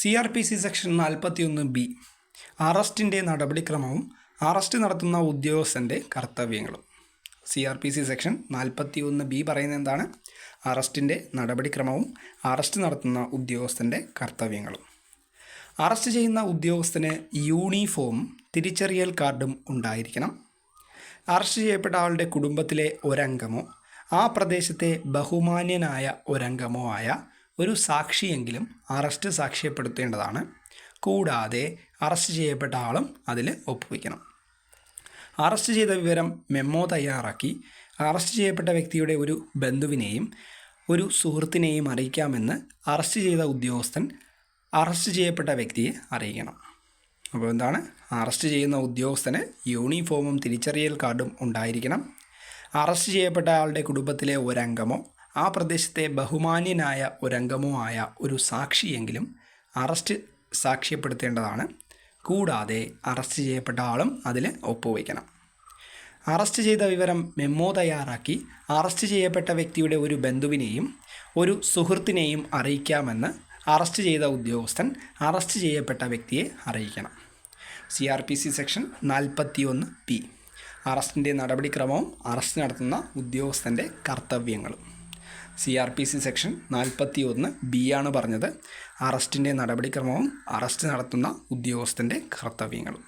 CRPC section 41B അറസ്റ്റിൻ്റെ നടപടിക്രമവും arrest നടത്തുന്ന ഉദ്യോഗസ്ഥൻ്റെ കർത്തവ്യങ്ങളും. CRPC section 41B പറയുന്നത് എന്താണ്? അറസ്റ്റിൻ്റെ നടപടിക്രമവും അറസ്റ്റ് നടത്തുന്ന ഉദ്യോഗസ്ഥൻ്റെ കർത്തവ്യങ്ങളും. അറസ്റ്റ് ചെയ്യുന്ന ഉദ്യോഗസ്ഥന് യൂണിഫോം തിരിച്ചറിയൽ കാർഡും ഉണ്ടായിരിക്കണം. അറസ്റ്റ് ചെയ്യപ്പെട്ട ആളുടെ കുടുംബത്തിലെ ഒരംഗമോ ആ പ്രദേശത്തെ ബഹുമാന്യനായ ഒരംഗമോ ആയ ഒരു സാക്ഷിയെങ്കിലും അറസ്റ്റ് സാക്ഷ്യപ്പെടുത്തേണ്ടതാണ്. കൂടാതെ അറസ്റ്റ് ചെയ്യപ്പെട്ട ആളും അതിൽ ഒപ്പുവയ്ക്കണം. അറസ്റ്റ് ചെയ്ത വിവരം മെമ്മോ തയ്യാറാക്കി അറസ്റ്റ് ചെയ്യപ്പെട്ട വ്യക്തിയുടെ ഒരു ബന്ധുവിനെയും ഒരു സുഹൃത്തിനെയും അറിയിക്കാമെന്ന് അറസ്റ്റ് ചെയ്ത ഉദ്യോഗസ്ഥൻ അറസ്റ്റ് ചെയ്യപ്പെട്ട വ്യക്തിയെ അറിയിക്കണം. അപ്പോൾ എന്താണ്? അറസ്റ്റ് ചെയ്യുന്ന ഉദ്യോഗസ്ഥന് യൂണിഫോമും തിരിച്ചറിയൽ കാർഡും ഉണ്ടായിരിക്കണം. അറസ്റ്റ് ചെയ്യപ്പെട്ട ആളുടെ കുടുംബത്തിലെ ഒരംഗമോ ആ പ്രദേശത്തെ ബഹുമാന്യനായ ഒരംഗമോ ആയ ഒരു സാക്ഷിയെങ്കിലും അറസ്റ്റ് സാക്ഷ്യപ്പെടുത്തേണ്ടതാണ്. കൂടാതെ അറസ്റ്റ് ചെയ്യപ്പെട്ട ആളും അതിൽ ഒപ്പുവയ്ക്കണം. അറസ്റ്റ് ചെയ്ത വിവരം മെമ്മോ തയ്യാറാക്കി അറസ്റ്റ് ചെയ്യപ്പെട്ട വ്യക്തിയുടെ ഒരു ബന്ധുവിനെയും ഒരു സുഹൃത്തിനെയും അറിയിക്കാമെന്ന് അറസ്റ്റ് ചെയ്ത ഉദ്യോഗസ്ഥൻ അറസ്റ്റ് ചെയ്യപ്പെട്ട വ്യക്തിയെ അറിയിക്കണം. CRPC സെക്ഷൻ 41B അറസ്റ്റിൻ്റെ നടപടിക്രമവും അറസ്റ്റ് നടത്തുന്ന ഉദ്യോഗസ്ഥൻ്റെ കർത്തവ്യങ്ങളും. CRPC സെക്ഷൻ 41B ആണ് പറഞ്ഞത്. അറസ്റ്റിൻ്റെ നടപടിക്രമവും അറസ്റ്റ് നടത്തുന്ന ഉദ്യോഗസ്ഥൻ്റെ കർത്തവ്യങ്ങളും.